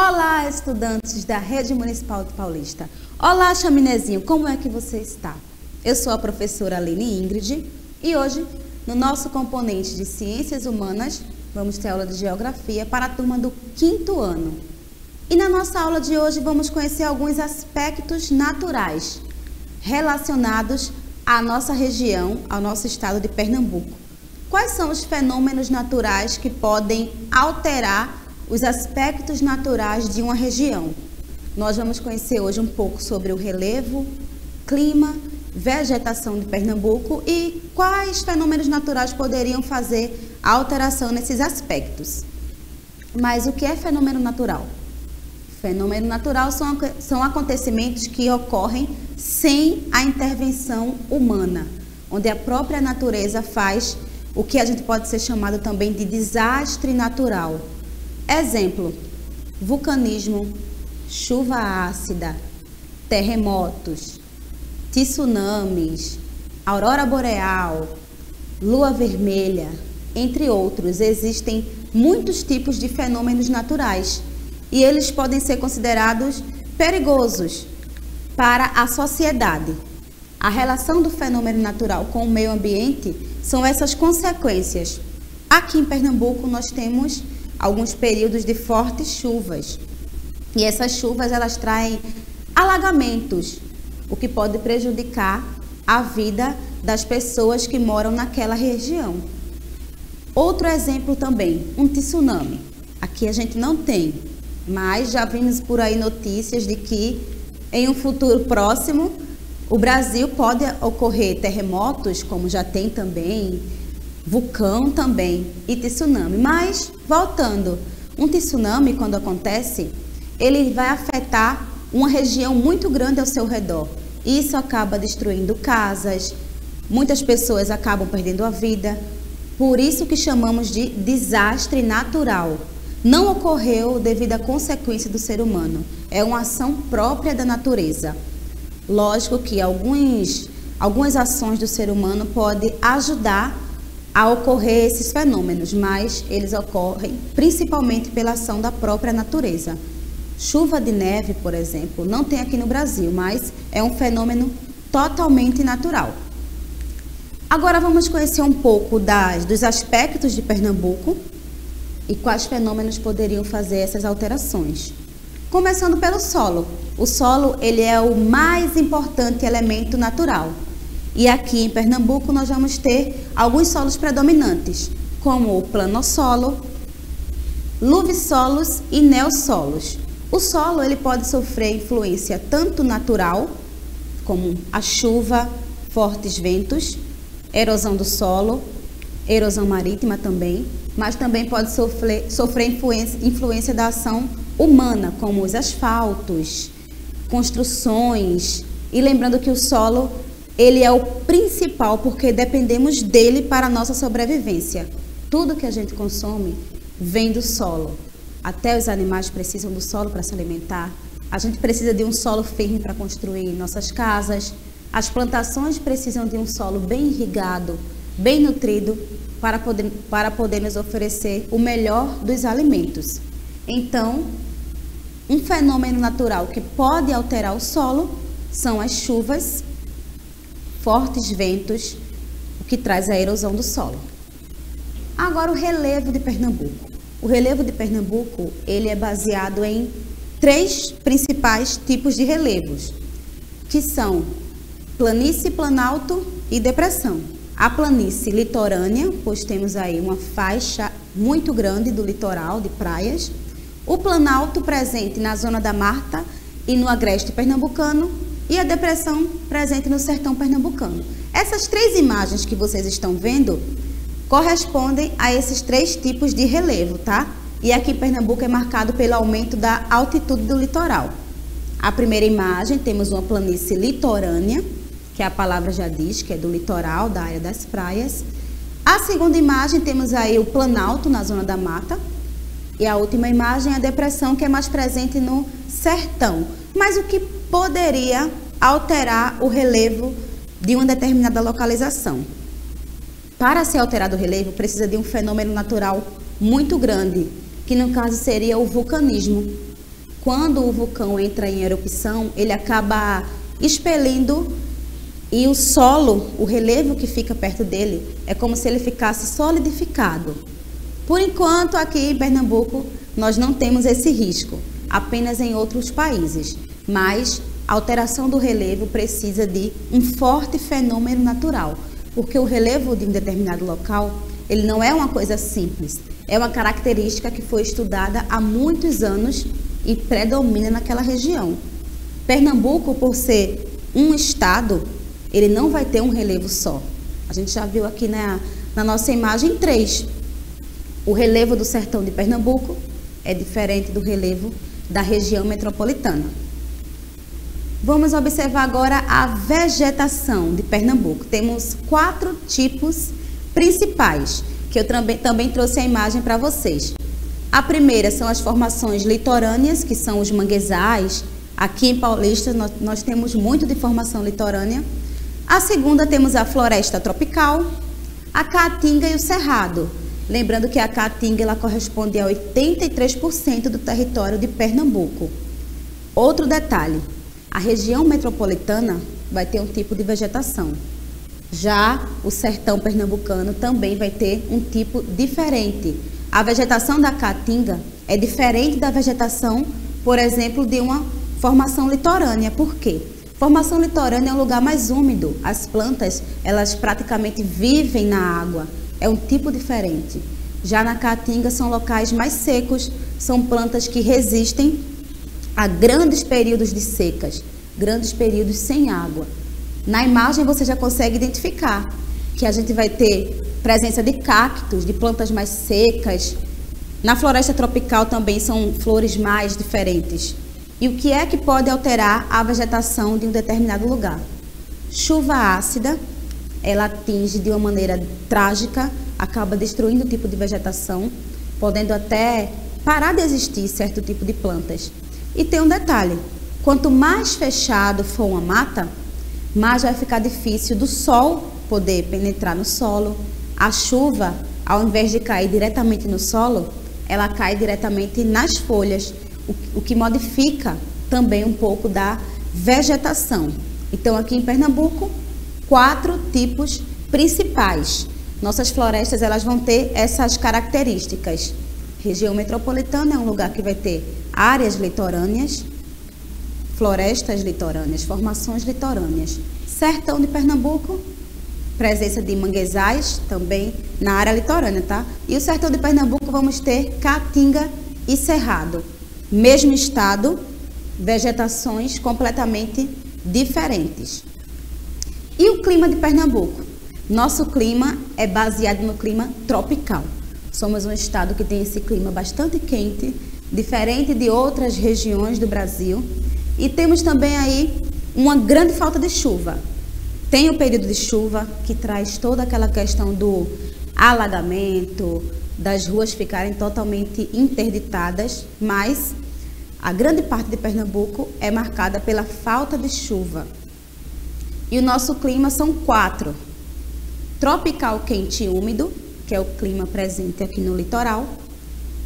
Olá, estudantes da Rede Municipal de Paulista. Olá, chaminézinho, como é que você está? Eu sou a professora Aline Ingrid e hoje, no nosso componente de Ciências Humanas, vamos ter aula de Geografia para a turma do 5º ano. E na nossa aula de hoje vamos conhecer alguns aspectos naturais relacionados à nossa região, ao nosso estado de Pernambuco. Quais são os fenômenos naturais que podem alterar os aspectos naturais de uma região? Nós vamos conhecer hoje um pouco sobre o relevo, clima, vegetação de Pernambuco e quais fenômenos naturais poderiam fazer a alteração nesses aspectos. Mas o que é fenômeno natural? Fenômeno natural são acontecimentos que ocorrem sem a intervenção humana, onde a própria natureza faz o que a gente pode ser chamado também de desastre natural. Exemplo: vulcanismo, chuva ácida, terremotos, tsunamis, aurora boreal, lua vermelha, entre outros. Existem muitos tipos de fenômenos naturais e eles podem ser considerados perigosos para a sociedade. A relação do fenômeno natural com o meio ambiente são essas consequências. Aqui em Pernambuco nós temos alguns períodos de fortes chuvas. E essas chuvas, elas traem alagamentos, o que pode prejudicar a vida das pessoas que moram naquela região. Outro exemplo também, um tsunami. Aqui a gente não tem, mas já vimos por aí notícias de que em um futuro próximo o Brasil pode ocorrer terremotos, como já tem também, vulcão também e tsunami. Mas, voltando, um tsunami, quando acontece, ele vai afetar uma região muito grande ao seu redor. Isso acaba destruindo casas, muitas pessoas acabam perdendo a vida. Por isso que chamamos de desastre natural. Não ocorreu devido à consequência do ser humano. É uma ação própria da natureza. Lógico que algumas ações do ser humano podem ajudar a ocorrer esses fenômenos, mas eles ocorrem principalmente pela ação da própria natureza. Chuva de neve, por exemplo, não tem aqui no Brasil, mas é um fenômeno totalmente natural. Agora vamos conhecer um pouco dos aspectos de Pernambuco e quais fenômenos poderiam fazer essas alterações. Começando pelo solo. O solo, ele é o mais importante elemento natural. E aqui em Pernambuco nós vamos ter alguns solos predominantes, como o planossolo, luvissolos e neossolos. O solo, ele pode sofrer influência tanto natural, como a chuva, fortes ventos, erosão do solo, erosão marítima também, mas também pode sofrer influência da ação humana, como os asfaltos, construções. E lembrando que o solo, ele é o principal porque dependemos dele para a nossa sobrevivência. Tudo que a gente consome vem do solo. Até os animais precisam do solo para se alimentar. A gente precisa de um solo firme para construir nossas casas. As plantações precisam de um solo bem irrigado, bem nutrido, para poder nos oferecer o melhor dos alimentos. Então, um fenômeno natural que pode alterar o solo são as chuvas, fortes ventos, o que traz a erosão do solo. Agora, o relevo de Pernambuco. O relevo de Pernambuco, ele é baseado em 3 principais tipos de relevos, que são planície, planalto e depressão. A planície litorânea, pois temos aí uma faixa muito grande do litoral, de praias. O planalto, presente na zona da Mata e no agreste pernambucano. E a depressão, presente no sertão pernambucano. Essas 3 imagens que vocês estão vendo correspondem a esses 3 tipos de relevo, tá? E aqui em Pernambuco é marcado pelo aumento da altitude do litoral. A primeira imagem, temos uma planície litorânea, que a palavra já diz, que é do litoral, da área das praias. A segunda imagem, temos aí o planalto, na zona da mata. E a última imagem, a depressão, que é mais presente no sertão. Mas o que poderia alterar o relevo de uma determinada localização? Para ser alterado o relevo, precisa de um fenômeno natural muito grande, que no caso seria o vulcanismo. quando o vulcão entra em erupção, ele acaba expelindo e o solo, o relevo que fica perto dele, é como se ele ficasse solidificado. Por enquanto, aqui em Pernambuco, nós não temos esse risco, apenas em outros países. Mas a alteração do relevo precisa de um forte fenômeno natural, porque o relevo de um determinado local, ele não é uma coisa simples, é uma característica que foi estudada há muitos anos e predomina naquela região. Pernambuco, por ser um estado, ele não vai ter um relevo só. A gente já viu aqui na nossa imagem 3. O relevo do sertão de Pernambuco é diferente do relevo da região metropolitana. Vamos observar agora a vegetação de Pernambuco. Temos 4 tipos principais, que eu também trouxe a imagem para vocês. A primeira são as formações litorâneas, que são os manguezais. Aqui em Paulista nós temos muito de formação litorânea. A segunda temos a floresta tropical, a caatinga e o cerrado. Lembrando que a caatinga ela corresponde a 83% do território de Pernambuco. Outro detalhe, a região metropolitana vai ter um tipo de vegetação. Já o sertão pernambucano também vai ter um tipo diferente. A vegetação da caatinga é diferente da vegetação, por exemplo, de uma formação litorânea. Por quê? Formação litorânea é um lugar mais úmido. As plantas, elas praticamente vivem na água. É um tipo diferente. Já na caatinga são locais mais secos, são plantas que resistem a grandes períodos de secas, grandes períodos sem água. Na imagem você já consegue identificar que a gente vai ter presença de cactos, de plantas mais secas. Na floresta tropical também são flores mais diferentes. E o que é que pode alterar a vegetação de um determinado lugar? Chuva ácida, ela atinge de uma maneira trágica, acaba destruindo o tipo de vegetação, podendo até parar de existir certo tipo de plantas. E tem um detalhe, quanto mais fechado for uma mata, mais vai ficar difícil do sol poder penetrar no solo. A chuva, ao invés de cair diretamente no solo, ela cai diretamente nas folhas, o que modifica também um pouco da vegetação. Então, aqui em Pernambuco, 4 tipos principais. Nossas florestas elas vão ter essas características. Região metropolitana é um lugar que vai ter áreas litorâneas, florestas litorâneas, formações litorâneas. Sertão de Pernambuco, presença de manguezais também na área litorânea, tá? E o sertão de Pernambuco vamos ter caatinga e cerrado. Mesmo estado, vegetações completamente diferentes. E o clima de Pernambuco? Nosso clima é baseado no clima tropical. Somos um estado que tem esse clima bastante quente, diferente de outras regiões do Brasil. E temos também aí uma grande falta de chuva. Tem o período de chuva que traz toda aquela questão do alagamento, das ruas ficarem totalmente interditadas, mas a grande parte de Pernambuco é marcada pela falta de chuva. E o nosso clima são 4. Tropical quente e úmido, que é o clima presente aqui no litoral.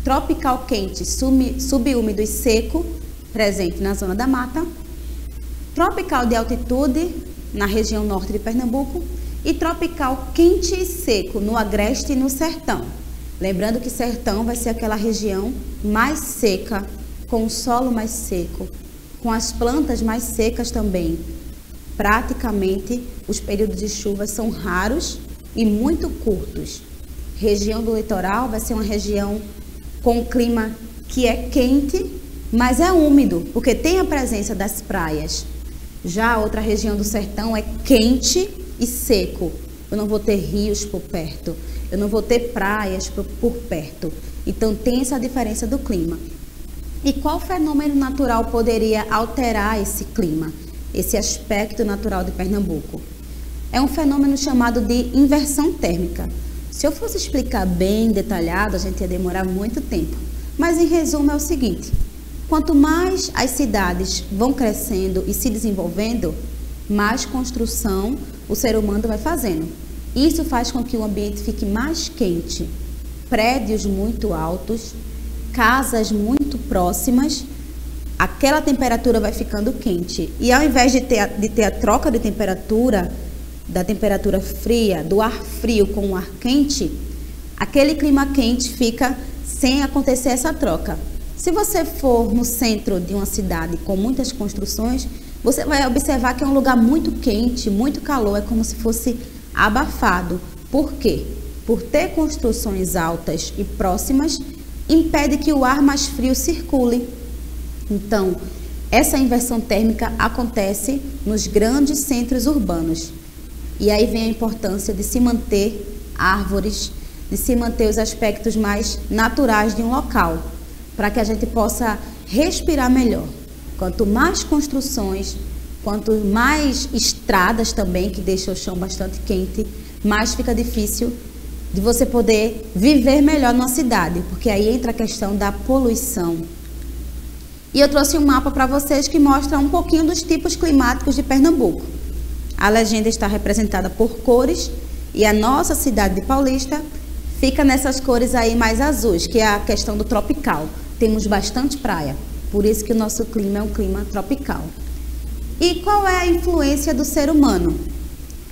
Tropical quente, subúmido e seco, presente na zona da mata. Tropical de altitude, na região norte de Pernambuco. E tropical quente e seco, no agreste e no sertão. Lembrando que sertão vai ser aquela região mais seca, com o solo mais seco, com as plantas mais secas também. Praticamente, os períodos de chuva são raros e muito curtos. Região do litoral vai ser uma região com clima que é quente, mas é úmido, porque tem a presença das praias. Já a outra região do sertão é quente e seco. Eu não vou ter rios por perto, eu não vou ter praias por perto. Então tem essa diferença do clima. E qual fenômeno natural poderia alterar esse clima, esse aspecto natural de Pernambuco? É um fenômeno chamado de inversão térmica. Se eu fosse explicar bem detalhado, a gente ia demorar muito tempo. Mas em resumo é o seguinte: quanto mais as cidades vão crescendo e se desenvolvendo, mais construção o ser humano vai fazendo. Isso faz com que o ambiente fique mais quente. Prédios muito altos, casas muito próximas, aquela temperatura vai ficando quente. E ao invés de ter a troca de temperatura, da temperatura fria, do ar frio com o ar quente, aquele clima quente fica sem acontecer essa troca. Se você for no centro de uma cidade com muitas construções, você vai observar que é um lugar muito quente, muito calor, é como se fosse abafado. Por quê? Por ter construções altas e próximas, impede que o ar mais frio circule. Então, essa inversão térmica acontece nos grandes centros urbanos. E aí vem a importância de se manter árvores, de se manter os aspectos mais naturais de um local, para que a gente possa respirar melhor. Quanto mais construções, quanto mais estradas também, que deixam o chão bastante quente, mais fica difícil de você poder viver melhor numa cidade, porque aí entra a questão da poluição. E eu trouxe um mapa para vocês que mostra um pouquinho dos tipos climáticos de Pernambuco. A legenda está representada por cores e a nossa cidade de Paulista fica nessas cores aí mais azuis, que é a questão do tropical. Temos bastante praia, por isso que o nosso clima é um clima tropical. E qual é a influência do ser humano?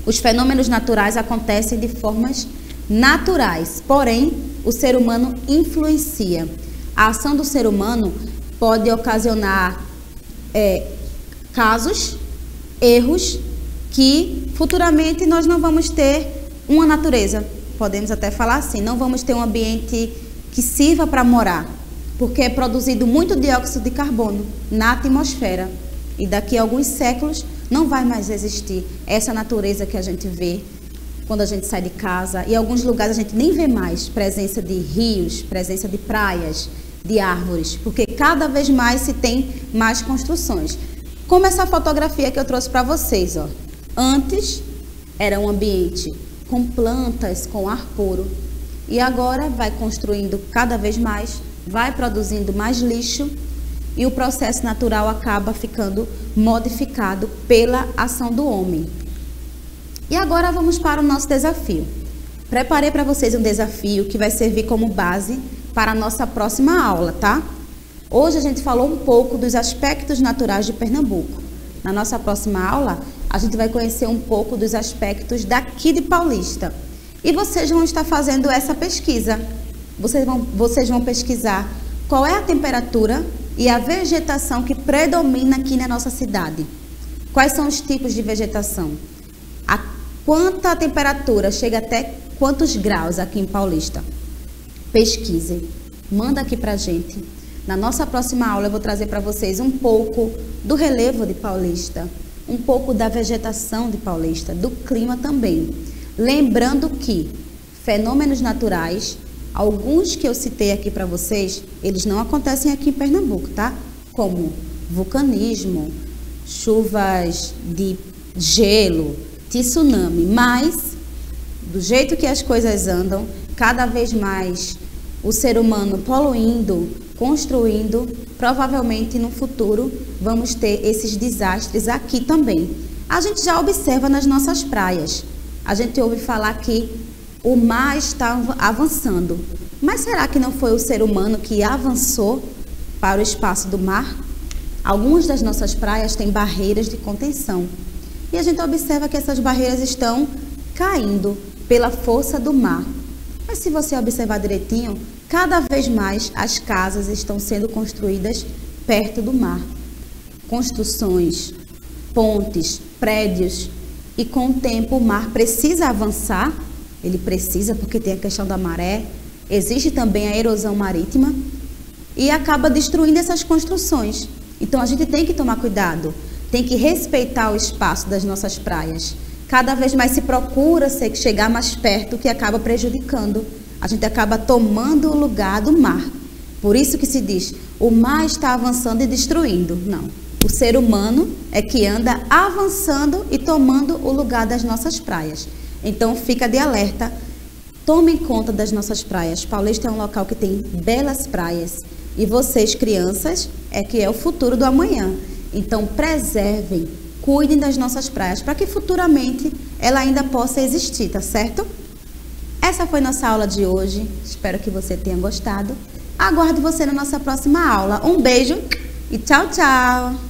Os fenômenos naturais acontecem de formas naturais, porém o ser humano influencia. A ação do ser humano pode ocasionar casos, erros, que futuramente nós não vamos ter uma natureza. Podemos até falar assim, não vamos ter um ambiente que sirva para morar, porque é produzido muito dióxido de carbono na atmosfera. E daqui a alguns séculos não vai mais existir essa natureza que a gente vê quando a gente sai de casa. E em alguns lugares a gente nem vê mais presença de rios, presença de praias, de árvores, porque cada vez mais se tem mais construções. Como essa fotografia que eu trouxe para vocês, ó. Antes era um ambiente com plantas, com ar puro, e agora vai construindo cada vez mais, vai produzindo mais lixo, e o processo natural acaba ficando modificado pela ação do homem. E agora vamos para o nosso desafio. Preparei para vocês um desafio que vai servir como base para a nossa próxima aula, tá? Hoje a gente falou um pouco dos aspectos naturais de Pernambuco. Na nossa próxima aula, a gente vai conhecer um pouco dos aspectos daqui de Paulista. E vocês vão estar fazendo essa pesquisa. Vocês vão pesquisar qual é a temperatura e a vegetação que predomina aqui na nossa cidade. Quais são os tipos de vegetação? Quanta temperatura, chega até quantos graus aqui em Paulista? Pesquisem, manda aqui pra gente. Na nossa próxima aula eu vou trazer para vocês um pouco do relevo de Paulista, um pouco da vegetação de Paulista, do clima também. Lembrando que fenômenos naturais, alguns que eu citei aqui para vocês, eles não acontecem aqui em Pernambuco, tá? Como vulcanismo, chuvas de gelo, tsunami, mas do jeito que as coisas andam, cada vez mais o ser humano poluindo, construindo, provavelmente no futuro vamos ter esses desastres aqui também. A gente já observa nas nossas praias. A gente ouve falar que o mar está avançando. Mas será que não foi o ser humano que avançou para o espaço do mar? Algumas das nossas praias têm barreiras de contenção. E a gente observa que essas barreiras estão caindo pela força do mar. Mas se você observar direitinho, cada vez mais as casas estão sendo construídas perto do mar. Construções, pontes, prédios. E com o tempo o mar precisa avançar. Ele precisa porque tem a questão da maré. Existe também a erosão marítima. E acaba destruindo essas construções. Então a gente tem que tomar cuidado. Tem que respeitar o espaço das nossas praias. Cada vez mais se procura chegar mais perto, que acaba prejudicando. A gente acaba tomando o lugar do mar. Por isso que se diz, o mar está avançando e destruindo. Não, o ser humano é que anda avançando e tomando o lugar das nossas praias. Então fica de alerta, tomem conta das nossas praias. Paulista é um local que tem belas praias. E vocês, crianças, é que é o futuro do amanhã. Então preservem, cuidem das nossas praias, para que futuramente ela ainda possa existir, tá certo? Essa foi nossa aula de hoje, espero que você tenha gostado. Aguardo você na nossa próxima aula. Um beijo e tchau, tchau!